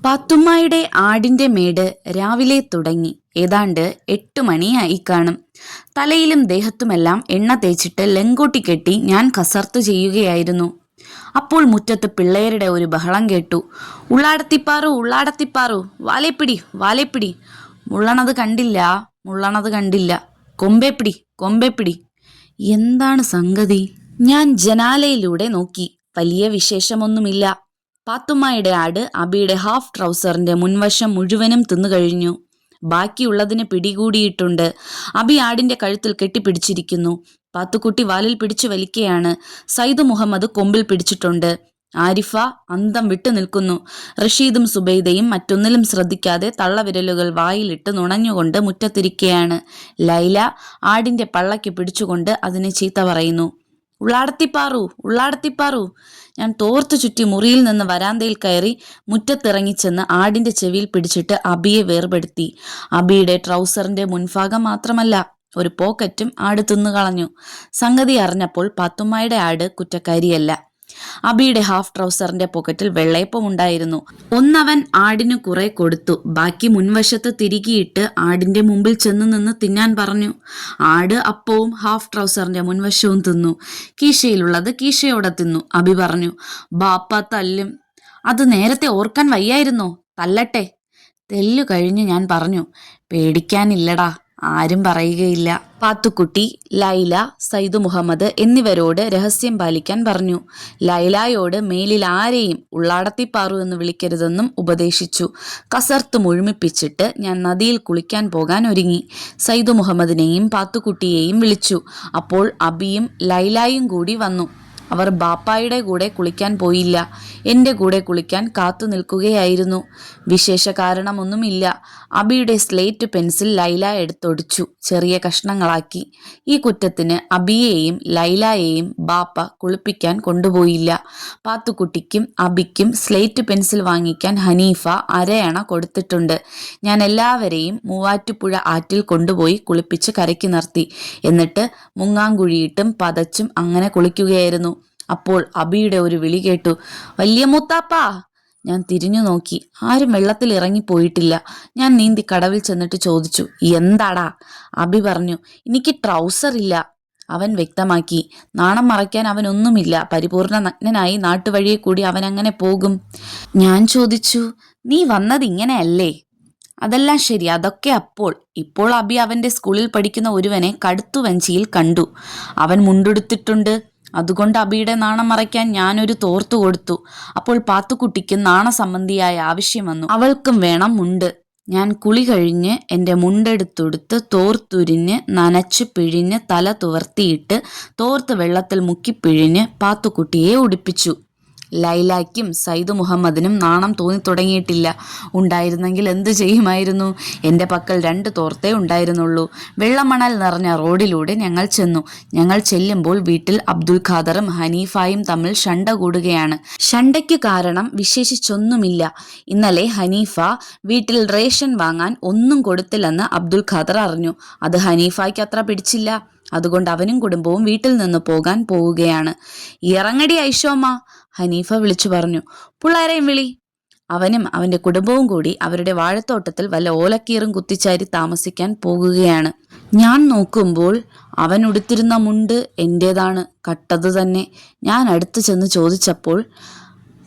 പാത്തുമ്മായുടെ ആടിന്റെ മേട് രാവിലെ തുടങ്ങി. ഏതാണ്ട് 8 മണിയായി കാണും. തലയിലും ദേഹത്തുമെല്ലാം എണ്ണ തേച്ചിട്ട് ലങ്കോട്ടി കെട്ടി ഞാൻ കസർത്ത് ചെയ്യുകയായിരുന്നു. അപ്പോൾ മുറ്റത്ത് പിള്ളേരുടെ ഒരു ബഹളം കേട്ടു. ഉള്ളാടത്തിപ്പാറു, ഉള്ളാടത്തിപ്പാറു, വാലേപ്പിടി, വാലേപ്പിടി. മുള്ളണത് കണ്ടില്ല, മുള്ളണത് കണ്ടില്ല. കൊമ്പേപ്പിടി, കൊമ്പേപ്പിടി. എന്താണ് സംഗതി? ഞാൻ ജനാലയിലൂടെ നോക്കി. വലിയ വിശേഷമൊന്നുമില്ല. പാത്തുമ്മായുടെ ആട് അബിയുടെ ഹാഫ് ട്രൗസറിന്റെ മുൻവശം മുഴുവനും തിന്നുകഴിഞ്ഞു. ബാക്കിയുള്ളതിന് പിടികൂടിയിട്ടുണ്ട്. അബി ആടിന്റെ കഴുത്തിൽ കെട്ടിപ്പിടിച്ചിരിക്കുന്നു. പാത്തുക്കുട്ടി വാലിൽ പിടിച്ചു വലിക്കുകയാണ്. സൈദ് മുഹമ്മദ് കൊമ്പിൽ പിടിച്ചിട്ടുണ്ട്. ആരിഫ അന്തം വിട്ടു നിൽക്കുന്നു. റഷീദും സുബൈദയും മറ്റൊന്നിലും ശ്രദ്ധിക്കാതെ തള്ളവിരലുകൾ വായിലിട്ട് നുണഞ്ഞുകൊണ്ട് മുറ്റത്തിരിക്കുകയാണ്. ലൈല ആടിന്റെ പള്ളയ്ക്ക് പിടിച്ചുകൊണ്ട് അതിനെ ചീത്ത പറയുന്നു. ഉള്ളാടത്തിപ്പാറു, ഉള്ളാടത്തിപ്പാറു. ഞാൻ തോർത്തു ചുറ്റി മുറിയിൽ നിന്ന് വരാന്തയിൽ കയറി മുറ്റത്തിറങ്ങിച്ചെന്ന് ആടിന്റെ ചെവിയിൽ പിടിച്ചിട്ട് അബിയെ വേർപെടുത്തി. അബിയുടെ ട്രൗസറിന്റെ മുൻഭാഗം മാത്രമല്ല, ഒരു പോക്കറ്റും ആട് തിന്നുകളഞ്ഞു. സംഗതി അറിഞ്ഞപ്പോൾ പാത്തുമ്മായുടെ ആട് കുറ്റക്കാരിയല്ല. അബിയുടെ ഹാഫ് ട്രൗസറിന്റെ പോക്കറ്റിൽ വെള്ളയപ്പം ഉണ്ടായിരുന്നു. ഒന്നവൻ ആടിന് കുറെ കൊടുത്തു. ബാക്കി മുൻവശത്ത് തിരികിയിട്ട് ആടിന്റെ മുമ്പിൽ ചെന്ന് നിന്ന് തിന്നാൻ പറഞ്ഞു. ആട് അപ്പവും ഹാഫ് ട്രൗസറിന്റെ മുൻവശവും തിന്നു. കീശയിലുള്ളത് കീശയോടെ തിന്നു. അബി പറഞ്ഞു, ബാപ്പ തല്ലും. അത് നേരത്തെ ഓർക്കാൻ വയ്യായിരുന്നോ? തല്ലട്ടെ. തെല്ലു കഴിഞ്ഞ് ഞാൻ പറഞ്ഞു, പേടിക്കാനില്ലടാ, ആരും പറയുകയില്ല. പാത്തുക്കുട്ടി, ലൈല, സൈദു മുഹമ്മദ് എന്നിവരോട് രഹസ്യം പാലിക്കാൻ പറഞ്ഞു. ലൈലായോട് മേലിൽ ആരെയും ഉള്ളാടത്തിപ്പാറു എന്ന് വിളിക്കരുതെന്നും ഉപദേശിച്ചു. കസർത്ത് മുഴുമിപ്പിച്ചിട്ട് ഞാൻ നദിയിൽ കുളിക്കാൻ പോകാൻ ഒരുങ്ങി. സൈദു മുഹമ്മദിനെയും പാത്തുക്കുട്ടിയെയും വിളിച്ചു. അപ്പോൾ അബിയും ലൈലായും കൂടി വന്നു. അവർ ബാപ്പായുടെ കൂടെ കുളിക്കാൻ പോയില്ല, എൻ്റെ കൂടെ കുളിക്കാൻ കാത്തു നിൽക്കുകയായിരുന്നു. വിശേഷ കാരണമൊന്നുമില്ല. അബിയുടെ സ്ലേറ്റ് പെൻസിൽ ലൈല എടുത്തൊടിച്ചു ചെറിയ കഷ്ണങ്ങളാക്കി. ഈ കുറ്റത്തിന് അബിയെയും ലൈലയെയും ബാപ്പ കുളിപ്പിക്കാൻ കൊണ്ടുപോയില്ല. പാത്തുക്കുട്ടിക്കും അബിക്കും സ്ലേറ്റ് പെൻസിൽ വാങ്ങിക്കാൻ ഹനീഫ അരയണ കൊടുത്തിട്ടുണ്ട്. ഞാൻ എല്ലാവരെയും മൂവാറ്റുപുഴ ആറ്റിൽ കൊണ്ടുപോയി കുളിപ്പിച്ച് കരയ്ക്ക് നിർത്തി. എന്നിട്ട് മുങ്ങാങ്കുഴിയിട്ടും പതച്ചും അങ്ങനെ കുളിക്കുകയായിരുന്നു. അപ്പോൾ അബിയുടെ ഒരു വിളി കേട്ടു, വലിയ മൂത്താപ്പാ. ഞാൻ തിരിഞ്ഞു നോക്കി. ആരും വെള്ളത്തിൽ ഇറങ്ങിപ്പോയിട്ടില്ല. ഞാൻ നീന്തി കടവിൽ ചെന്നിട്ട് ചോദിച്ചു, എന്താടാ? അബി പറഞ്ഞു, എനിക്ക് ട്രൗസർ ഇല്ല. അവൻ വ്യക്തമാക്കി, നാണം മറയ്ക്കാൻ അവനൊന്നുമില്ല. പരിപൂർണ നഗ്നനായി നാട്ടുവഴിയെ കൂടി അവൻ അങ്ങനെ പോകും. ഞാൻ ചോദിച്ചു, നീ വന്നത് ഇങ്ങനെയല്ലേ? അതെല്ലാം ശരി, അതൊക്കെ അപ്പോൾ. ഇപ്പോൾ അബി അവന്റെ സ്കൂളിൽ പഠിക്കുന്ന ഒരുവനെ കടുത്തുവഞ്ചിയിൽ കണ്ടു. അവൻ മുണ്ടെടുത്തിട്ടുണ്ട്. അതുകൊണ്ട് അബിയുടെ നാണം മറയ്ക്കാൻ ഞാനൊരു തോർത്തു കൊടുത്തു. അപ്പോൾ പാത്തുക്കുട്ടിക്ക് നാണസംബന്ധിയായ ആവശ്യം വന്നു. അവൾക്കും വേണം മുണ്ട്. ഞാൻ കുളി കഴിഞ്ഞ് എൻ്റെ മുണ്ടെടുത്തൊടുത്ത് തോർത്തുരിഞ്ഞ് നനച്ച് പിഴിഞ്ഞ് തല തുവർത്തിയിട്ട് തോർത്ത് വെള്ളത്തിൽ മുക്കിപ്പിഴിഞ്ഞ് പാത്തുക്കുട്ടിയെ ഉടുപ്പിച്ചു. ലൈലായ്ക്കും സൈദു മുഹമ്മദിനും നാണം തോന്നി തുടങ്ങിയിട്ടില്ല. ഉണ്ടായിരുന്നെങ്കിൽ എന്തു ചെയ്യുമായിരുന്നു? എൻ്റെ പക്കൽ 2 തോർത്തേ ഉണ്ടായിരുന്നുള്ളൂ. വെള്ളമണൽ നിറഞ്ഞ റോഡിലൂടെ ഞങ്ങൾ ചെന്നു. ഞങ്ങൾ ചെല്ലുമ്പോൾ വീട്ടിൽ അബ്ദുൽ ഖാദറും ഹനീഫായും തമ്മിൽ ശണ്ട കൂടുകയാണ്. ശണ്ടയ്ക്ക് കാരണം വിശേഷിച്ചൊന്നുമില്ല. ഇന്നലെ ഹനീഫ വീട്ടിൽ റേഷൻ വാങ്ങാൻ ഒന്നും കൊടുത്തില്ലെന്ന് അബ്ദുൽ ഖാദർ അറിഞ്ഞു. അത് ഹനീഫയ്ക്ക് അത്ര പിടിച്ചില്ല. അതുകൊണ്ട് അവനും കുടുംബവും വീട്ടിൽ നിന്ന് പോകാൻ പോവുകയാണ്. ഇറങ്ങടി ഐഷോമ്മ, ഹനീഫ വിളിച്ചു പറഞ്ഞു. പിള്ളേരെയും വിളി. അവനും അവന്റെ കുടുംബവും കൂടി അവരുടെ വാഴത്തോട്ടത്തിൽ വല്ല ഓലക്കീറും കുത്തിച്ചാരി താമസിക്കാൻ പോകുകയാണ്. ഞാൻ നോക്കുമ്പോൾ അവൻ ഉടുത്തിരുന്ന മുണ്ട് എന്റേതാണ്, കട്ടത് തന്നെ. ഞാൻ അടുത്ത് ചെന്ന് ചോദിച്ചപ്പോൾ,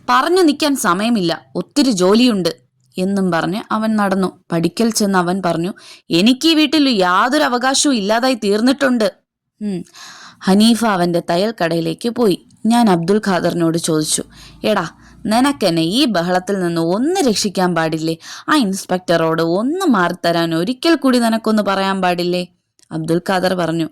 പറഞ്ഞു നിൽക്കാൻ സമയമില്ല, ഒത്തിരി ജോലിയുണ്ട് എന്നും പറഞ്ഞ് അവൻ നടന്നു. പഠിക്കൽ ചെന്ന് അവൻ പറഞ്ഞു, എനിക്ക് ഈ വീട്ടിൽ യാതൊരു അവകാശവും ഇല്ലാതായി തീർന്നിട്ടുണ്ട്. ഹനീഫ അവന്റെ തയ്യൽ കടയിലേക്ക് പോയി. ഞാൻ അബ്ദുൽ ഖാദറിനോട് ചോദിച്ചു, എടാ, നിനക്കെന്നെ ഈ ബഹളത്തിൽ നിന്ന് ഒന്ന് രക്ഷിക്കാൻ പാടില്ലേ? ആ ഇൻസ്പെക്ടറോട് ഒന്ന് മാറിത്തരാൻ ഒരിക്കൽ കൂടി നിനക്കൊന്ന് പറയാൻ പാടില്ലേ? അബ്ദുൽ ഖാദർ പറഞ്ഞു,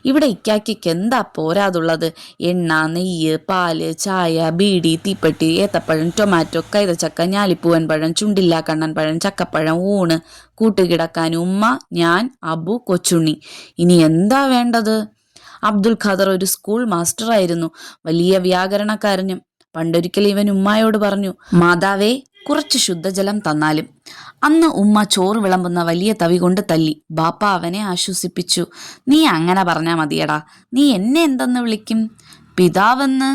ഇവിടെ ഇക്കാക്കിക്ക് എന്താ പോരാതുള്ളത്? എണ്ണ, നെയ്യ്, പാല്, ചായ, ബീഡി, തീപ്പെട്ടി, ഏത്തപ്പഴം, ടൊമാറ്റോ, കൈതച്ചക്ക, ഞാലിപ്പൂവൻ പഴം, ചുണ്ടില്ല കണ്ണൻ പഴം, ചക്കപ്പഴം, ഊണ്, കൂട്ടുകിടക്കാൻ ഉമ്മ, ഞാൻ, അബു, കൊച്ചുണ്ണി. ഇനി എന്താ വേണ്ടത്? അബ്ദുൽ ഖാദർ ഒരു സ്കൂൾ മാസ്റ്ററായിരുന്നു, വലിയ വ്യാകരണക്കാരനും. പണ്ടൊരിക്കൽ ഇവൻ ഉമ്മായോട് പറഞ്ഞു, മാതാവേ, കുറച്ച് ശുദ്ധജലം തന്നാലും. അന്ന് ഉമ്മ ചോറ് വിളമ്പുന്ന വലിയ തവി കൊണ്ട് തല്ലി. ബാപ്പ അവനെ ആശ്വസിപ്പിച്ചു. നീ അങ്ങനെ പറഞ്ഞാ മതിയടാ, നീ എന്നെ എന്തെന്ന് വിളിക്കും? പിതാവെന്ന്.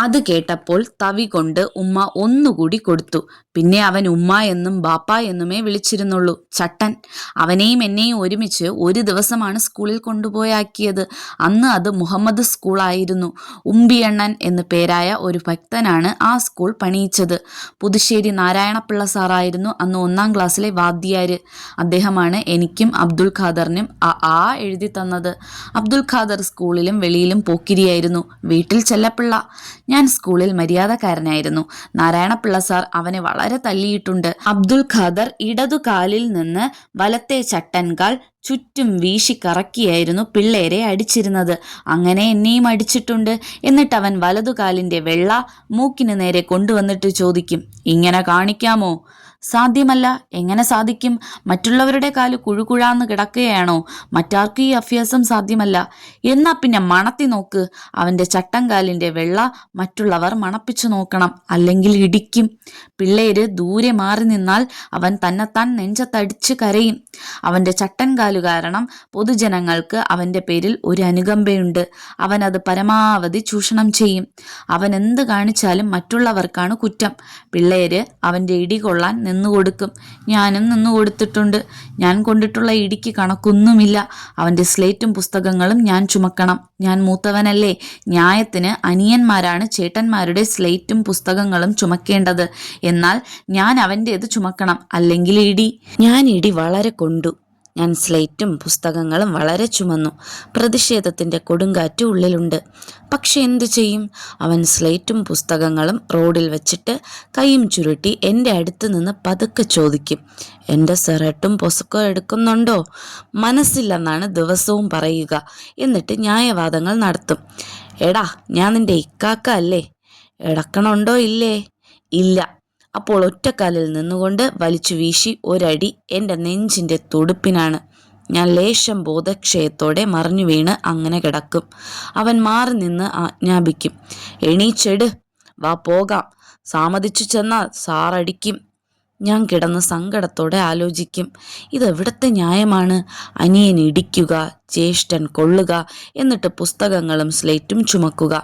അത് കേട്ടപ്പോൾ തവി കൊണ്ട് ഉമ്മ ഒന്നുകൂടി കൊടുത്തു. പിന്നെ അവൻ ഉമ്മ എന്നും ബാപ്പ എന്നുമേ വിളിച്ചിരുന്നുള്ളൂ. ചട്ടൻ. അവനെയും എന്നെയും ഒരുമിച്ച് ഒരു ദിവസമാണ് സ്കൂളിൽ കൊണ്ടുപോയാക്കിയത്. അന്ന് അത് മുഹമ്മദ് സ്കൂളായിരുന്നു. ഉമ്പിയണ്ണൻ എന്നു പേരായ ഒരു ഭക്തനാണ് ആ സ്കൂൾ പണിയിച്ചത്. പുതുശ്ശേരി നാരായണപിള്ള സാറായിരുന്നു അന്ന് 1-ാം ക്ലാസ്സിലെ വാദ്യാര്. അദ്ദേഹമാണ് എനിക്കും അബ്ദുൽ ഖാദറിനും ആ എഴുതി തന്നത്. അബ്ദുൽ ഖാദർ സ്കൂളിലും വെളിയിലും പോക്കിരിയായിരുന്നു. വീട്ടിൽ ചെല്ലപ്പിള്ള. ഞാൻ സ്കൂളിൽ മര്യാദക്കാരനായിരുന്നു. നാരായണപിള്ള സാർ അവനെ വളരെ തല്ലിയിട്ടുണ്ട്. അബ്ദുൽ ഖാദർ ഇടതു കാലിൽ നിന്ന് വലത്തെ ചട്ടൻകാൽ ചുറ്റും വീശി കറക്കിയായിരുന്നു പിള്ളേരെ അടിച്ചിരുന്നത്. അങ്ങനെ എന്നെയും അടിച്ചിട്ടുണ്ട്. എന്നിട്ട് അവൻ വലതുകാലിൻ്റെ വെള്ള മൂക്കിന് നേരെ കൊണ്ടുവന്നിട്ട് ചോദിക്കും, ഇങ്ങനെ കാണിക്കാമോ? സാധ്യമല്ല. എങ്ങനെ സാധിക്കും? മറ്റുള്ളവരുടെ കാല് കുഴുകുഴാന്ന് കിടക്കുകയാണോ? മറ്റാർക്കും ഈ അഭ്യാസം സാധ്യമല്ല. എന്നാ പിന്നെ മണത്തി നോക്ക്. അവൻ്റെ ചട്ടൻകാലിൻ്റെ വെള്ള മറ്റുള്ളവർ മണപ്പിച്ചു നോക്കണം, അല്ലെങ്കിൽ ഇടിക്കും. പിള്ളേര് ദൂരെ മാറി നിന്നാൽ അവൻ തന്നെത്താൻ നെഞ്ചത്തടിച്ച് കരയും. അവൻ്റെ ചട്ടൻകാലു കാരണം പൊതുജനങ്ങൾക്ക് അവൻ്റെ പേരിൽ ഒരു അനുകമ്പയുണ്ട്. അവൻ അത് പരമാവധി ചൂഷണം ചെയ്യും. അവൻ എന്ത് കാണിച്ചാലും മറ്റുള്ളവർക്കാണ് കുറ്റം. പിള്ളേര് അവൻ്റെ ഇടി കൊള്ളാൻ നിന്നുകൊടുക്കും. ഞാനും നിന്നു കൊടുത്തിട്ടുണ്ട്. ഞാൻ കൊണ്ടിട്ടുള്ള ഇടിക്ക് കണക്കൊന്നുമില്ല. അവൻ്റെ സ്ലേറ്റും പുസ്തകങ്ങളും ഞാൻ ചുമക്കണം. ഞാൻ മൂത്തവനല്ലേ. ന്യായത്തിന് അനിയന്മാരാണ് ചേട്ടന്മാരുടെ സ്ലേറ്റും പുസ്തകങ്ങളും ചുമക്കേണ്ടത്. എന്നാൽ ഞാൻ അവൻ്റേത് ചുമക്കണം, അല്ലെങ്കിൽ ഇടി. ഞാൻ ഇടി വളരെ കൊണ്ടു. ഞാൻ സ്ലേറ്റും പുസ്തകങ്ങളും വളരെ ചുമന്നു. പ്രതിഷേധത്തിൻ്റെ കൊടുങ്കാറ്റ് ഉള്ളിലുണ്ട്. പക്ഷെ എന്തു ചെയ്യും? അവൻ സ്ലേറ്റും പുസ്തകങ്ങളും റോഡിൽ വെച്ചിട്ട് കൈയും ചുരുട്ടി എൻ്റെ അടുത്ത് നിന്ന് പതുക്കെ ചോദിക്കും, എൻ്റെ സെറട്ടും പൊസക്കോ എടുക്കുന്നുണ്ടോ? മനസ്സില്ലെന്നാണ് ദിവസവും പറയുക. എന്നിട്ട് ന്യായവാദങ്ങൾ നടത്തും. എടാ, ഞാൻ നിൻ്റെ ഇക്കാക്ക അല്ലേ? എടുക്കണുണ്ടോ ഇല്ലേ? ഇല്ല. അപ്പോൾ ഒറ്റക്കാലിൽ നിന്നുകൊണ്ട് വലിച്ചു വീശി ഒരടി എൻ്റെ നെഞ്ചിൻ്റെ തുടുപ്പിനാണ്. ഞാൻ ലേശം ബോധക്ഷയത്തോടെ മറിഞ്ഞു വീണ് അങ്ങനെ കിടക്കും. അവൻ മാറി നിന്ന് ആജ്ഞാപിക്കും, എണീച്ചെട്, വാ പോകാം. സമ്മതിച്ചു ചെന്നാൽ സാറടിക്കും. ഞാൻ കിടന്ന് സങ്കടത്തോടെ ആലോചിക്കും, ഇതെവിടത്തെ ന്യായമാണ്? അനിയൻ ഇടിക്കുക, ജ്യേഷ്ഠൻ കൊള്ളുക, എന്നിട്ട് പുസ്തകങ്ങളും സ്ലേറ്റും ചുമക്കുക.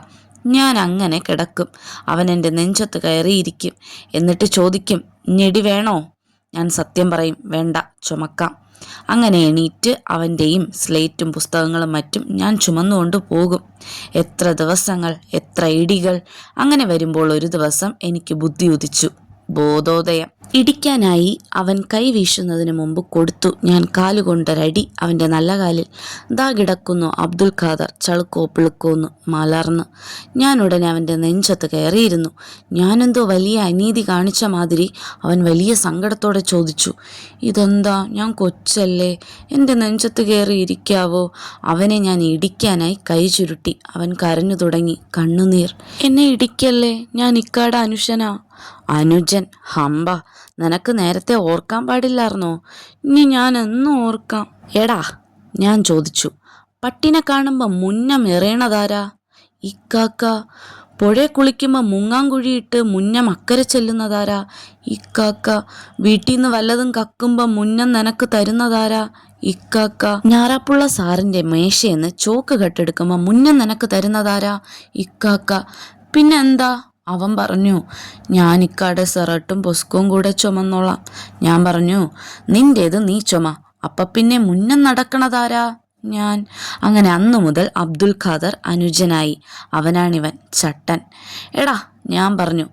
ഞാൻ അങ്ങനെ കിടക്കും. അവൻ എൻ്റെ നെഞ്ചത്ത് കയറിയിരിക്കും. എന്നിട്ട് ചോദിക്കും, ഞെടി വേണോ? ഞാൻ സത്യം പറയും, വേണ്ട, ചുമക്കാം. അങ്ങനെ എണീറ്റ് അവൻ്റെയും സ്ലേറ്റും പുസ്തകങ്ങളും മറ്റും ഞാൻ ചുമന്നുകൊണ്ട് പോകും. എത്ര ദിവസങ്ങൾ, എത്ര ഇടികൾ! അങ്ങനെ വരുമ്പോൾ ഒരു ദിവസം എനിക്ക് ബുദ്ധി ഉദിച്ചു. ബോധോദയം. ഇടിക്കാനായി അവൻ കൈ വീശുന്നതിന് മുമ്പ് കൊടുത്തു ഞാൻ കാലുകൊണ്ടൊരടി അവൻ്റെ നല്ല കാലിൽ. ദാ കിടക്കുന്നു അബ്ദുൽ ഖാദർ ചളുക്കോ പിളുക്കോന്ന് മലർന്ന്. ഞാൻ ഉടനെ അവൻ്റെ നെഞ്ചത്ത് കയറിയിരുന്നു. ഞാനെന്തോ വലിയ അനീതി കാണിച്ച മാതിരി അവൻ വലിയ സങ്കടത്തോടെ ചോദിച്ചു, ഇതെന്താ, ഞാൻ കൊച്ചല്ലേ, എൻ്റെ നെഞ്ചത്ത് കയറി ഇരിക്കാവോ? അവനെ ഞാൻ ഇടിക്കാനായി കൈ ചുരുട്ടി. അവൻ കരഞ്ഞു തുടങ്ങി, കണ്ണുനീർ. എന്നെ ഇടിക്കല്ലേ, ഞാൻ ഇക്കാടെ അനുജനാ. അനുജൻ? ഹമ്പ, നിനക്ക് നേരത്തെ ഓർക്കാൻ പാടില്ലായിരുന്നോ? ഇനി ഞാൻ എന്നും ഓർക്കാം. എടാ, ഞാൻ ചോദിച്ചു, പട്ടിനെ കാണുമ്പോൾ മുന്നം എറിയണതാരാ? ഇക്കാക്ക. പുഴയെ കുളിക്കുമ്പോൾ മുങ്ങാങ്കുഴിയിട്ട് മുന്നം അക്കരെ ചെല്ലുന്നതാരാ? ഇക്കാക്ക. വീട്ടിൽ നിന്ന് വല്ലതും കക്കുമ്പോൾ മുന്നം നിനക്ക് തരുന്നതാരാ? ഇക്കാക്ക. ഞാറാപ്പുള്ള സാറിൻ്റെ മേശയെന്ന് ചോക്ക് കെട്ടെടുക്കുമ്പോൾ മുന്നം നിനക്ക് തരുന്നതാരാ? ഇക്കാക്ക. പിന്നെന്താ? അവൻ പറഞ്ഞു, ഞാൻ ഇക്കാടെ സെറട്ടും പൊസ്കവും കൂടെ ചുമന്നോളാം. ഞാൻ പറഞ്ഞു, നിൻ്റേത് നീ ചുമ, അപ്പം പിന്നെ മുന്നം നടക്കണതാരാ? ഞാൻ. അങ്ങനെ അന്നു മുതൽ അബ്ദുൽ ഖാദർ അനുജനായി. അവനാണിവൻ, ചട്ടൻ. എടാ, ഞാൻ പറഞ്ഞു,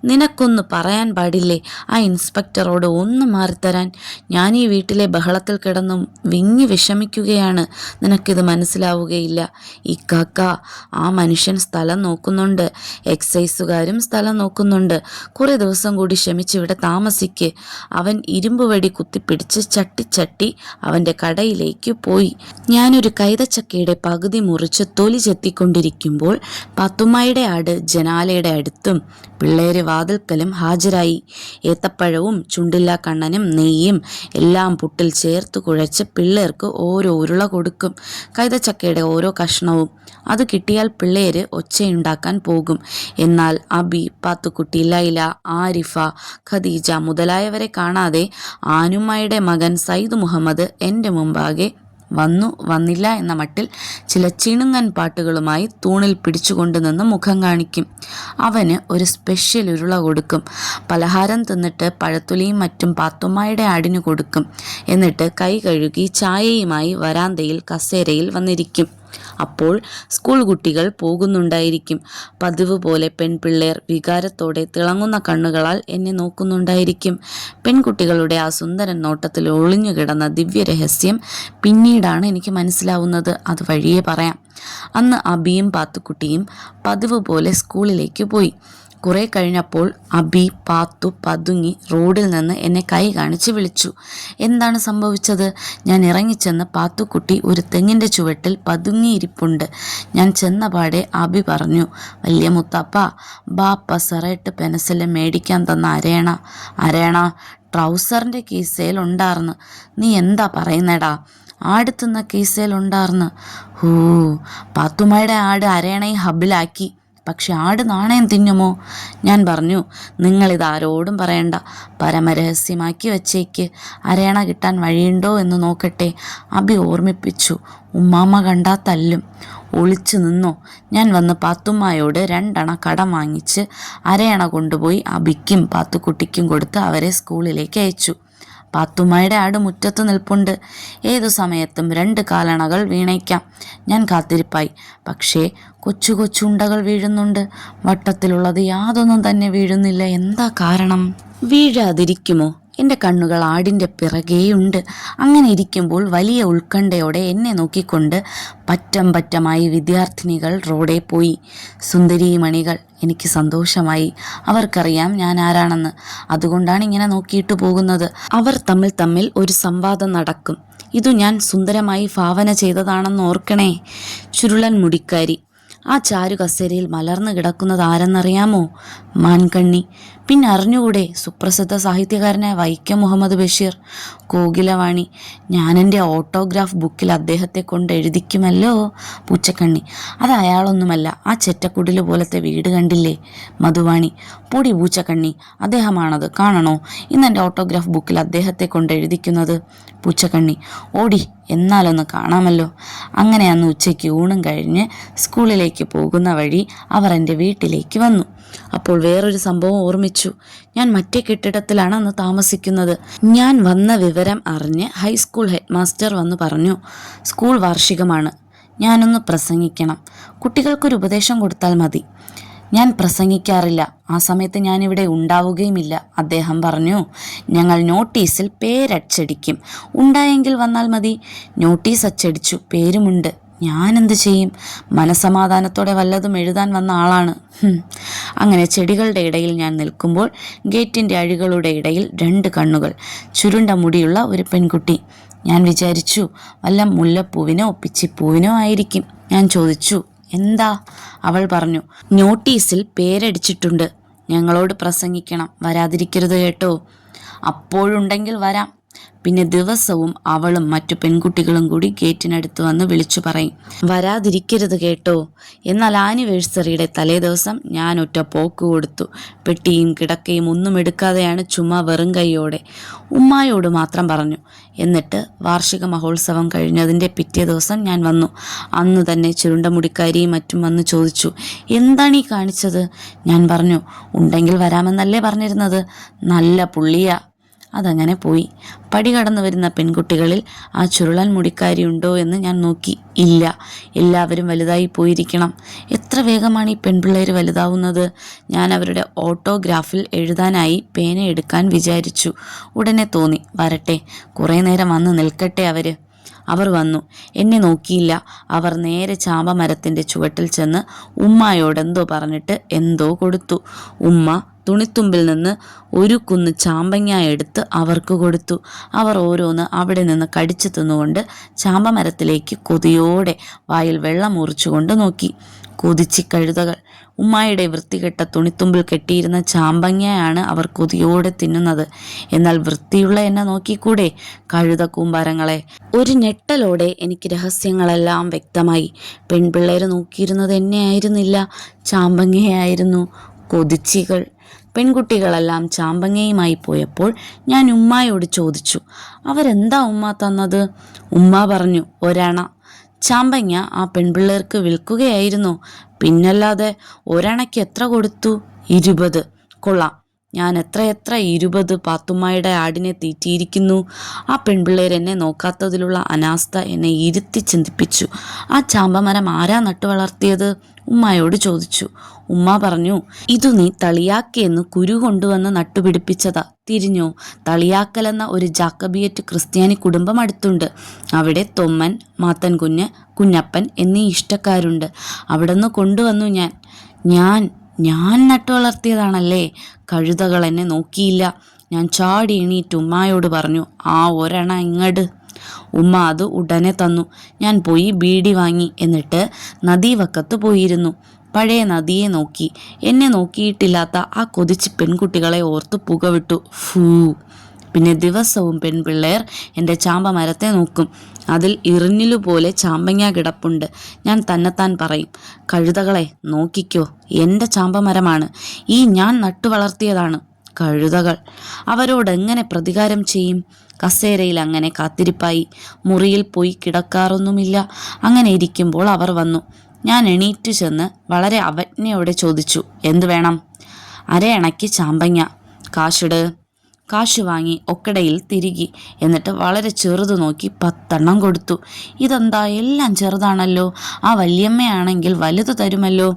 നിനക്കൊന്ന് പറയാൻ പാടില്ലേ ആ ഇൻസ്പെക്ടറോട് ഒന്ന് മാറിത്തരാൻ? ഞാൻ ഈ വീട്ടിലെ ബഹളത്തിൽ കിടന്നു വിങ്ങി വിഷമിക്കുകയാണ്. നിനക്കിത് മനസ്സിലാവുകയില്ല. ഇക്കാക്ക, ആ മനുഷ്യൻ സ്ഥലം നോക്കുന്നുണ്ട്. എക്സൈസുകാരും സ്ഥലം നോക്കുന്നുണ്ട്. കുറേ ദിവസം കൂടി ക്ഷമിച്ചിവിടെ താമസിക്ക്. അവൻ ഇരുമ്പ് വടി കുത്തിപ്പിടിച്ച് ചട്ടി അവൻ്റെ കടയിലേക്ക് പോയി. ഞാനൊരു കൈതച്ചക്കയുടെ പകുതി മുറിച്ച് തൊലി ചെത്തിക്കൊണ്ടിരിക്കുമ്പോൾ പാത്തുമ്മയുടെ ആട് ജനാലയുടെ അടുത്തും പിള്ളേര് വാതിൽക്കലും ഹാജരായി. ഏത്തപ്പഴവും ചുണ്ടില്ലാ കണ്ണനും നെയ്യും എല്ലാം പുട്ടിൽ ചേർത്ത് കുഴച്ച് പിള്ളേർക്ക് ഓരോ ഉരുള കൊടുക്കും. കൈതച്ചക്കയുടെ ഓരോ കഷ്ണവും. അത് കിട്ടിയാൽ പിള്ളേര് ഒച്ചയുണ്ടാക്കാൻ പോകും. എന്നാൽ അബി, പാത്തുക്കുട്ടി, ലൈല, ആരിഫ, ഖദീജ മുതലായവരെ കാണാതെ ആനുമ്മയുടെ മകൻ സയ്യിദ് മുഹമ്മദ് എൻ്റെ മുമ്പാകെ വന്നില്ല എന്ന മട്ടിൽ ചില ചിണുങ്ങൻ പാട്ടുകളുമായി തൂണിൽ പിടിച്ചുകൊണ്ട് നിന്ന് മുഖം കാണിക്കും. അവന് ഒരു സ്പെഷ്യൽ ഉരുള കൊടുക്കും. പലഹാരം തിന്നിട്ട് പഴത്തൊലിയും മറ്റും പാത്തുമ്മയുടെ ആടിന് കൊടുക്കും. എന്നിട്ട് കൈ കഴുകി ചായയുമായി വരാന്തയിൽ കസേരയിൽ വന്നിരിക്കും. അപ്പോൾ സ്കൂൾ കുട്ടികൾ പോകുന്നുണ്ടായിരിക്കും. പതിവ് പോലെ പെൺപിള്ളേർ വികാരത്തോടെ തിളങ്ങുന്ന കണ്ണുകളാൽ എന്നെ നോക്കുന്നുണ്ടായിരിക്കും. പെൺകുട്ടികളുടെ ആ സുന്ദരൻ നോട്ടത്തിൽ ഒളിഞ്ഞുകിടന്ന ദിവ്യരഹസ്യം പിന്നീടാണ് എനിക്ക് മനസ്സിലാവുന്നത്. അത് വഴിയേ പറയാം. അന്ന് അബിയും പാത്തുക്കുട്ടിയും പതിവ് പോലെ സ്കൂളിലേക്ക് പോയി. കുറെ കഴിഞ്ഞപ്പോൾ അബി പാത്തു പതുങ്ങി റോഡിൽ നിന്ന് എന്നെ കൈ കാണിച്ച് വിളിച്ചു. എന്താണ് സംഭവിച്ചത്? ഞാൻ ഇറങ്ങിച്ചെന്ന് പാത്തുക്കുട്ടി ഒരു തെങ്ങിൻ്റെ ചുവട്ടിൽ പതുങ്ങിയിരിപ്പുണ്ട്. ഞാൻ ചെന്നപാടെ അബി പറഞ്ഞു, വലിയ മുത്തപ്പ, ബാപ്പ സെറേട്ട് പെൻസില് മേടിക്കാൻ തന്ന അരേണ ട്രൗസറിൻ്റെ കീസയിൽ ഉണ്ടാർന്ന്. നീ എന്താ പറയുന്നേടാ? ആട് തിന്ന കീസയിൽ ഉണ്ടാർന്ന്. പാത്തുമ്മയുടെ ആട് അരേണയും ഹബിലാക്കി. പക്ഷെ ആട് നാണയം തിന്നുമോ? ഞാൻ പറഞ്ഞു, നിങ്ങളിതാരോടും പറയണ്ട, പരമരഹസ്യമാക്കി വച്ചേക്ക്. അരേണ കിട്ടാൻ വഴിയുണ്ടോ എന്ന് നോക്കട്ടെ. അബി ഓർമ്മിപ്പിച്ചു. ഉമ്മാമ്മ കണ്ടാ തല്ലും. ഒളിച്ചു നിന്നോ? ഞാൻ വന്ന് പാത്തുമ്മയോട് 2 അണ കടം വാങ്ങിച്ച് അരയണ കൊണ്ടുപോയി അബിക്കും പാത്തുക്കുട്ടിക്കും കൊടുത്ത് അവരെ സ്കൂളിലേക്ക് അയച്ചു. പാത്തുമ്മയുടെ ആട് മുറ്റത്ത് നിൽപ്പുണ്ട്. ഏതു സമയത്തും 2 കാലണകൾ വീണേക്കാം. ഞാൻ കാത്തിരിപ്പായി. പക്ഷേ കൊച്ചു കൊച്ചുണ്ടകൾ വീഴുന്നുണ്ട്. വട്ടത്തിലുള്ളത് യാതൊന്നും തന്നെ വീഴുന്നില്ല. എന്താ കാരണം? വീഴാതിരിക്കുമോ? എൻ്റെ കണ്ണുകൾ ആടിൻ്റെ പിറകെയുണ്ട്. അങ്ങനെ ഇരിക്കുമ്പോൾ വലിയ ഉത്കണ്ഠയോടെ എന്നെ നോക്കിക്കൊണ്ട് പറ്റമായി വിദ്യാർത്ഥിനികൾ റോഡേ പോയി. സുന്ദരീമണികൾ. എനിക്ക് സന്തോഷമായി. അവർക്കറിയാം ഞാൻ ആരാണെന്ന്. അതുകൊണ്ടാണ് ഇങ്ങനെ നോക്കിയിട്ട് പോകുന്നത്. അവർ തമ്മിൽ ഒരു സംവാദം നടക്കും. ഇതു ഞാൻ സുന്ദരമായി ഭാവന ചെയ്തതാണെന്ന് ഓർക്കണേ. ചുരുളൻ മുടിക്കാരി. ആ ചാരു കസേരയിൽ മലർന്നു കിടക്കുന്നത് ആരെന്നറിയാമോ? മാൻകണ്ണി. പിന്നെ അറിഞ്ഞുകൂടെ? സുപ്രസിദ്ധ സാഹിത്യകാരനായ വൈക്കം മുഹമ്മദ് ബഷീർ. കോകിലവാണി. ഞാൻ എൻ്റെ ഓട്ടോഗ്രാഫ് ബുക്കിൽ അദ്ദേഹത്തെ കൊണ്ട് എഴുതിക്കുമല്ലോ. പൂച്ചക്കണ്ണി. അത് അയാളൊന്നുമല്ല. ആ ചെറ്റക്കുടില് പോലത്തെ വീട് കണ്ടില്ലേ? മധുവാണി. പൊടി പൂച്ചക്കണ്ണി, അദ്ദേഹമാണത്. കാണണോ? ഇന്ന് എൻ്റെ ഓട്ടോഗ്രാഫ് ബുക്കിൽ അദ്ദേഹത്തെ കൊണ്ട് എഴുതിക്കുന്നത്. പൂച്ചക്കണ്ണി. ഓടി, എന്നാലൊന്ന് കാണാമല്ലോ. അങ്ങനെ അന്ന് ഉച്ചയ്ക്ക് ഊണും കഴിഞ്ഞ് സ്കൂളിലേക്ക് പോകുന്ന വഴി അവർ എൻ്റെ വീട്ടിലേക്ക് വന്നു. അപ്പോൾ വേറൊരു സംഭവം ഓർമ്മിച്ചു. ഞാൻ മറ്റേ കെട്ടിടത്തിലാണ് അന്ന് താമസിക്കുന്നത്. ഞാൻ വന്ന വിവരം അറിഞ്ഞ് ഹൈസ്കൂൾ ഹെഡ് മാസ്റ്റർ വന്നു പറഞ്ഞു, സ്കൂൾ വാർഷികമാണ്, ഞാനൊന്ന് പ്രസംഗിക്കണം. കുട്ടികൾക്കൊരു ഉപദേശം കൊടുത്താൽ മതി. ഞാൻ പ്രസംഗിക്കാറില്ല. ആ സമയത്ത് ഞാനിവിടെ ഉണ്ടാവുകയുമില്ല. അദ്ദേഹം പറഞ്ഞു, ഞങ്ങൾ നോട്ടീസിൽ പേരച്ചടിക്കും. ഉണ്ടായെങ്കിൽ വന്നാൽ മതി. നോട്ടീസ് അച്ചടിച്ചു. പേരുമുണ്ട്. ഞാനെന്ത് ചെയ്യും? മനസമാധാനത്തോടെ വല്ലതും എഴുതാൻ വന്ന ആളാണ്. അങ്ങനെ ചെടികളുടെ ഇടയിൽ ഞാൻ നിൽക്കുമ്പോൾ ഗേറ്റിൻ്റെ അഴികളുടെ ഇടയിൽ 2 കണ്ണുകൾ, ചുരുണ്ട മുടിയുള്ള ഒരു പെൺകുട്ടി. ഞാൻ വിചാരിച്ചു വല്ല മുല്ലപ്പൂവിനോ പിച്ചിപ്പൂവിനോ ആയിരിക്കും. ഞാൻ ചോദിച്ചു, എന്താ? അവൾ പറഞ്ഞു, നോട്ടീസിൽ പേരടിച്ചിട്ടുണ്ട്. ഞങ്ങളോട് പ്രസംഗിക്കണം. വരാതിരിക്കരുത് കേട്ടോ. അപ്പോഴുണ്ടെങ്കിൽ വരാം. പിന്നെ ദിവസവും അവളും മറ്റു പെൺകുട്ടികളും കൂടി ഗേറ്റിനടുത്ത് വന്ന് വിളിച്ചു പറയും, വരാതിരിക്കരുത് കേട്ടോ. എന്നാൽ ആനിവേഴ്സറിയുടെ തലേ ദിവസം ഞാൻ ഒറ്റ പോക്ക് കൊടുത്തു. പെട്ടിയും കിടക്കയും ഒന്നും എടുക്കാതെയാണ് ചുമ്മാ വെറും കൈയോടെ. ഉമ്മായോട് മാത്രം പറഞ്ഞു. എന്നിട്ട് വാർഷിക മഹോത്സവം കഴിഞ്ഞതിൻ്റെ പിറ്റേ ദിവസം ഞാൻ വന്നു. അന്ന് തന്നെ ചുരുണ്ട മുടിക്കാരിയും മറ്റും വന്ന് ചോദിച്ചു, എന്താണ് ഈ കാണിച്ചത്? ഞാൻ പറഞ്ഞു, ഉണ്ടെങ്കിൽ വരാമെന്നല്ലേ പറഞ്ഞിരുന്നത്. നല്ല പുള്ളിയാ. അതങ്ങനെ പോയി. പടി കടന്നു വരുന്ന പെൺകുട്ടികളിൽ ആ ചുരുളൻ മുടിക്കാരിയുണ്ടോ എന്ന് ഞാൻ നോക്കി. ഇല്ല. എല്ലാവരും വലുതായി പോയിരിക്കണം. എത്ര വേഗമാണ് ഈ പെൺപിള്ളേർ വലുതാവുന്നത്. ഞാൻ അവരുടെ ഓട്ടോഗ്രാഫിൽ എഴുതാനായി പേന എടുക്കാൻ വിചാരിച്ചു. ഉടനെ തോന്നി, വരട്ടെ, കുറേ നേരം വന്ന് നിൽക്കട്ടെ അവർ വന്നു. എന്നെ നോക്കിയില്ല. അവർ നേരെ ചാമ്പമരത്തിൻ്റെ ചുവട്ടിൽ ചെന്ന് ഉമ്മായോടെന്തോ പറഞ്ഞിട്ട് എന്തോ കൊടുത്തു. ഉമ്മ തുണിത്തുമ്പിൽ നിന്ന് ഒരു കുന്ന് ചാമ്പങ്ങ എടുത്ത് അവർക്ക് കൊടുത്തു. അവർ ഓരോന്ന് അവിടെ നിന്ന് കടിച്ചു തിന്നുകൊണ്ട് ചാമ്പമരത്തിലേക്ക് കൊതിയോടെ വായിൽ വെള്ളം മുറിച്ചുകൊണ്ട് നോക്കി. കൊതിച്ചിക്കഴുതകൾ. ഉമ്മായുടെ വൃത്തികെട്ട തുണിത്തുമ്പിൽ കെട്ടിയിരുന്ന ചാമ്പങ്ങയാണ് അവർ കൊതിയോടെ തിന്നുന്നത്. എന്നാൽ വൃത്തിയുള്ള എന്നെ നോക്കിക്കൂടെ, കഴുത കൂമ്പാരങ്ങളെ. ഒരു ഞെട്ടലോടെ എനിക്ക് രഹസ്യങ്ങളെല്ലാം വ്യക്തമായി. പെൺപിള്ളേർ നോക്കിയിരുന്നത് എന്നെ ആയിരുന്നില്ല, ചാമ്പങ്ങയായിരുന്നു. കൊതിച്ചികൾ. പെൺകുട്ടികളെല്ലാം ചാമ്പങ്ങയുമായി പോയപ്പോൾ ഞാൻ ഉമ്മായോട് ചോദിച്ചു, അവരെന്താ ഉമ്മ തന്നത്? ഉമ്മ പറഞ്ഞു, ഒരണ. ചാമ്പങ്ങ ആ പെൺപിള്ളേർക്ക് വിൽക്കുകയായിരുന്നു. പിന്നല്ലാതെ ഒരണയ്ക്ക് എത്ര കൊടുത്തു? 20. കൊള്ളാം, ഞാൻ എത്ര 20 പാത്തുമ്മയുടെ ആടിനെ തീറ്റിയിരിക്കുന്നു. ആ പെൺപിള്ളേർ എന്നെ നോക്കാത്തതിലുള്ള അനാസ്ഥ എന്നെ ഇരുത്തി ചിന്തിപ്പിച്ചു. ആ ചാമ്പമരം ആരാ നട്ടു വളർത്തിയത്? ഉമ്മായോട് ചോദിച്ചു. ഉമ്മ പറഞ്ഞു, ഇതു നീ തളിയാക്കിയെന്ന് കുരു കൊണ്ടുവന്ന് നട്ടുപിടിപ്പിച്ചതാ. തിരിഞ്ഞോ? തളിയാക്കലെന്ന ഒരു ജാക്കബിയറ്റ് ക്രിസ്ത്യാനി കുടുംബം അടുത്തുണ്ട്. അവിടെ തൊമ്മൻ, മാത്തൻ കുഞ്ഞ്, കുഞ്ഞപ്പൻ എന്നീ ഇഷ്ടക്കാരുണ്ട്. അവിടെ നിന്ന് കൊണ്ടുവന്നു ഞാൻ നട്ടു വളർത്തിയതാണല്ലേ. കഴുതകൾ എന്നെ നോക്കിയില്ല. ഞാൻ ചാടി എണീറ്റ് ഉമ്മായോട് പറഞ്ഞു, ആ ഒരെണ്ണ ഇങ്ങട്. ഉമ്മ അത് ഉടനെ തന്നു. ഞാൻ പോയി ബീഡി വാങ്ങി. എന്നിട്ട് നദീവക്കത്ത് പോയിരുന്നു. പഴയ നദിയെ നോക്കി. എന്നെ നോക്കിയിട്ടില്ലാത്ത ആ കൊതിച്ച് പെൺകുട്ടികളെ ഓർത്ത് പുകവിട്ടു. ഫൂ. പിന്നെ ദിവസവും പെൺപിള്ളേർ എൻ്റെ ചാമ്പ മരത്തെ നോക്കും. അതിൽ ഇറിഞ്ഞിലുപോലെ ചാമ്പങ്ങ കിടപ്പുണ്ട്. ഞാൻ തന്നെത്താൻ പറയും, കഴുതകളെ നോക്കിക്കോ, എൻ്റെ ചാമ്പമരമാണ്, ഈ ഞാൻ നട്ടു വളർത്തിയതാണ്. കഴുതകൾ അവരോടെങ്ങനെ പ്രതികാരം ചെയ്യും? കസേരയിൽ അങ്ങനെ കാത്തിരിപ്പായി. മുറിയിൽ പോയി കിടക്കാറൊന്നുമില്ല. അങ്ങനെ ഇരിക്കുമ്പോൾ അവർ വന്നു. ഞാൻ എണീറ്റു ചെന്ന് വളരെ അവജ്ഞയോടെ ചോദിച്ചു, എന്തു വേണം? അരയണയ്ക്ക് ചാമ്പങ്ങ. കാശിട്. കാശ് വാങ്ങി ഒക്കടയിൽ തിരികി. എന്നിട്ട് വളരെ ചെറുത് നോക്കി 10 കൊടുത്തു. ഇതെന്താ, എല്ലാം ചെറുതാണല്ലോ. ആ വല്യമ്മയാണെങ്കിൽ വലുത് തരുമല്ലോ.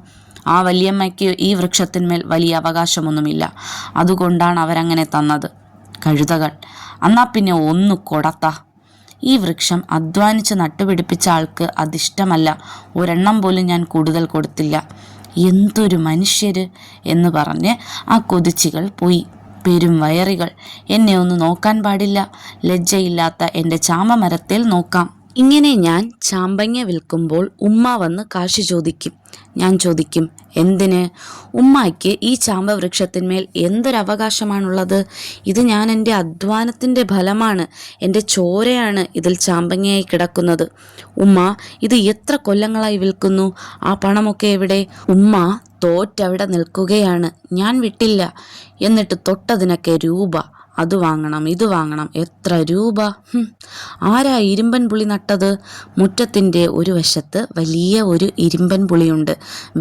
ആ വല്യമ്മയ്ക്ക് ഈ വൃക്ഷത്തിന്മേൽ വലിയ അവകാശമൊന്നുമില്ല. അതുകൊണ്ടാണ് അവരങ്ങനെ തന്നത്. കഴുതകൾ. എന്നാ പിന്നെ ഒന്ന് കൊടത്ത. ഈ വൃക്ഷം അധ്വാനിച്ച് നട്ടുപിടിപ്പിച്ച ആൾക്ക് അതിഷ്ടമല്ല. ഒരെണ്ണം പോലും ഞാൻ കൂടുതൽ കൊടുത്തില്ല. എന്തൊരു മനുഷ്യര് എന്ന് പറഞ്ഞ് ആ കൊതിച്ചികൾ പോയി. പെരും വയറികൾ. എന്നെ ഒന്ന് നോക്കാൻ പാടില്ല. ലജ്ജയില്ലാത്ത എൻ്റെ ചാമ്പമരത്തിൽ നോക്കാം. ഇങ്ങനെ ഞാൻ ചാമ്പങ്ങ വിൽക്കുമ്പോൾ ഉമ്മ വന്ന് കാശ് ചോദിക്കും. ഞാൻ ചോദിക്കും, എന്തിന്? ഉമ്മായ്ക്ക് ഈ ചാമ്പവൃക്ഷത്തിന്മേൽ എന്തൊരവകാശമാണുള്ളത്? ഇത് ഞാൻ എൻ്റെ അധ്വാനത്തിൻ്റെ ഫലമാണ്. എൻ്റെ ചോരയാണ് ഇതിൽ ചാമ്പങ്ങയായി കിടക്കുന്നത്. ഉമ്മ ഇത് എത്ര കൊല്ലങ്ങളായി വിൽക്കുന്നു? ആ പണമൊക്കെ എവിടെ? ഉമ്മ തോറ്റവിടെ നിൽക്കുകയാണ്. ഞാൻ വിട്ടില്ല. എന്നിട്ട് തൊട്ടതിനൊക്കെ രൂപ. അത് വാങ്ങണം, ഇത് വാങ്ങണം. എത്ര രൂപ? ആരാ ഇരുമ്പൻ പുളി നട്ടത്? മുറ്റത്തിൻ്റെ ഒരു വശത്ത് വലിയ ഒരു ഇരുമ്പൻ പുളിയുണ്ട്.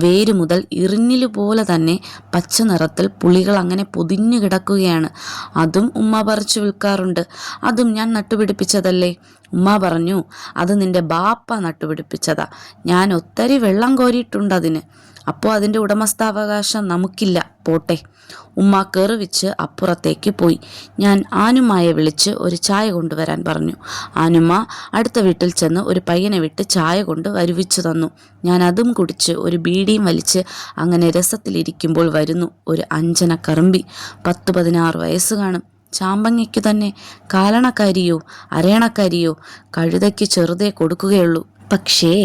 വേര് മുതൽ ഇറിഞ്ഞിലുപോലെ തന്നെ പച്ച നിറത്തിൽ പുളികൾ അങ്ങനെ പൊതിഞ്ഞു കിടക്കുകയാണ്. അതും ഉമ്മ പറിച്ചു വിൽക്കാറുണ്ട്. അതും ഞാൻ നട്ടുപിടിപ്പിച്ചതല്ലേ. ഉമ്മ പറഞ്ഞു, അത് നിന്റെ ബാപ്പ നട്ടുപിടിപ്പിച്ചതാ. ഞാൻ ഒത്തിരി വെള്ളം കോരിയിട്ടുണ്ട് അതിന്. അപ്പോൾ അതിൻ്റെ ഉടമസ്ഥാവകാശം നമുക്കില്ല. പോട്ടെ. ഉമ്മ കെറുവിച്ച് അപ്പുറത്തേക്ക് പോയി. ഞാൻ ആനുമ്മയെ വിളിച്ച് ഒരു ചായ കൊണ്ടുവരാൻ പറഞ്ഞു. ആനുമ്മ അടുത്ത വീട്ടിൽ ചെന്ന് ഒരു പയ്യനെ വിട്ട് ചായ കൊണ്ട് വരുവിച്ചു തന്നു. ഞാൻ അതും കുടിച്ച് ഒരു ബീഡിയും വലിച്ച് അങ്ങനെ രസത്തിലിരിക്കുമ്പോൾ വരുന്നു ഒരു അഞ്ചന കറുമ്പി. 10-16 വയസ്സ് കാണും. ചാമ്പങ്ങയ്ക്കു തന്നെ. കാലണക്കാരിയോ അരയണക്കാരിയോ? കഴുതയ്ക്ക് ചെറുതേ കൊടുക്കുകയുള്ളൂ. പക്ഷേ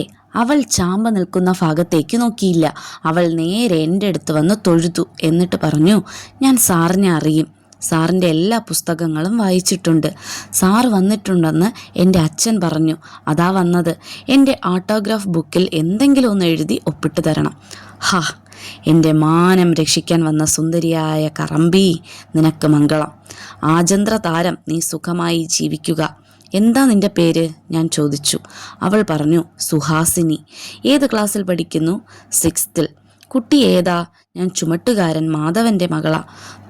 അവൾ ചാമ്പ നിൽക്കുന്ന ഭാഗത്തേക്ക് നോക്കിയില്ല. അവൾ നേരെ എൻ്റെ അടുത്ത് വന്ന് തൊഴുതു. എന്നിട്ട് പറഞ്ഞു, ഞാൻ സാറിനെ അറിയും. സാറിൻ്റെ എല്ലാ പുസ്തകങ്ങളും വായിച്ചിട്ടുണ്ട്. സാറ് വന്നിട്ടുണ്ടെന്ന് എൻ്റെ അച്ഛൻ പറഞ്ഞു. അതാ വന്നത്. എൻ്റെ ഓട്ടോഗ്രാഫ് ബുക്കിൽ എന്തെങ്കിലും ഒന്ന് എഴുതി ഒപ്പിട്ട് തരണം. ഹാ, എൻ്റെ മാനം രക്ഷിക്കാൻ വന്ന സുന്ദരിയായ കറമ്പി, നിനക്ക് മംഗളം. ആചന്ദ്ര താരം, നീ സുഖമായി ജീവിക്കുക. എന്താ നിന്റെ പേര്? ഞാൻ ചോദിച്ചു. അവൾ പറഞ്ഞു, സുഹാസിനി. ഏത് ക്ലാസ്സിൽ പഠിക്കുന്നു? 6th. കുട്ടി ഏതാ? ഞാൻ ചുമട്ടുകാരൻ മാധവൻ്റെ മകളാ.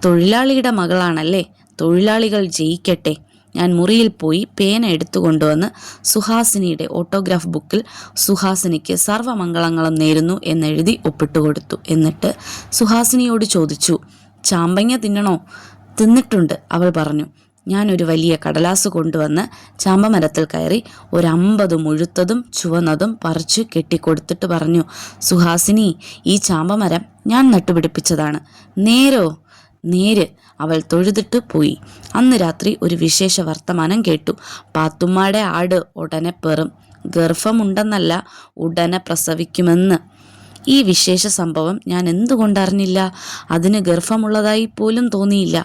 തൊഴിലാളിയുടെ മകളാണല്ലേ. തൊഴിലാളികൾ ജയിക്കട്ടെ. ഞാൻ മുറിയിൽ പോയി പേന എടുത്തു കൊണ്ടുവന്ന് സുഹാസിനിയുടെ ഓട്ടോഗ്രാഫ് ബുക്കിൽ സുഹാസിനിക്ക് സർവ്വമംഗളങ്ങളും നേരുന്നു എന്നെഴുതി ഒപ്പിട്ടുകൊടുത്തു. എന്നിട്ട് സുഹാസിനിയോട് ചോദിച്ചു, ചാമ്പങ്ങ തിന്നണോ? തിന്നിട്ടുണ്ട്, അവൾ പറഞ്ഞു. ഞാനൊരു വലിയ കടലാസ് കൊണ്ടുവന്ന് ചാമ്പമരത്തിൽ കയറി ഒരു 50 മുഴുത്തതും ചുവന്നതും പറിച്ചു കെട്ടിക്കൊടുത്തിട്ട് പറഞ്ഞു, സുഹാസിനി, ഈ ചാമ്പമരം ഞാൻ നട്ടുപിടിപ്പിച്ചതാണ്. നേരോ? നേര്. അവൾ തൊഴുതിട്ട് പോയി. അന്ന് രാത്രി ഒരു വിശേഷ വർത്തമാനം കേട്ടു. പാത്തുമ്മയുടെ ആട് ഉടനെ പെറും. ഗർഭമുണ്ടെന്നല്ല, ഉടനെ പ്രസവിക്കുമെന്ന്. ഈ വിശേഷ സംഭവം ഞാൻ എന്തുകൊണ്ടറിഞ്ഞില്ല? അതിന് ഗർഭമുള്ളതായി പോലും തോന്നിയില്ല.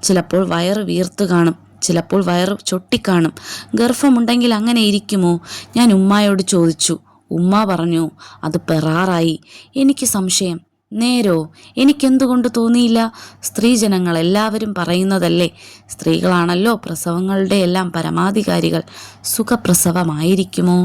ചിലപ്പോൾ വയറ് വീർത്ത് കാണും, ചിലപ്പോൾ വയറ് ചൊട്ടിക്കാണും. ഗർഭമുണ്ടെങ്കിൽ അങ്ങനെ ഇരിക്കുമോ? ഞാൻ ഉമ്മായോട് ചോദിച്ചു. ഉമ്മ പറഞ്ഞു, അത് പെറാറായി. എനിക്ക് സംശയം. നേരോ? എനിക്കെന്തുകൊണ്ട് തോന്നിയില്ല? സ്ത്രീജനങ്ങൾ എല്ലാവരും പറയുന്നതല്ലേ, സ്ത്രീകളാണല്ലോ പ്രസവങ്ങളുടെ എല്ലാം പരമാധികാരികൾ. സുഖപ്രസവമായിരിക്കുമോ?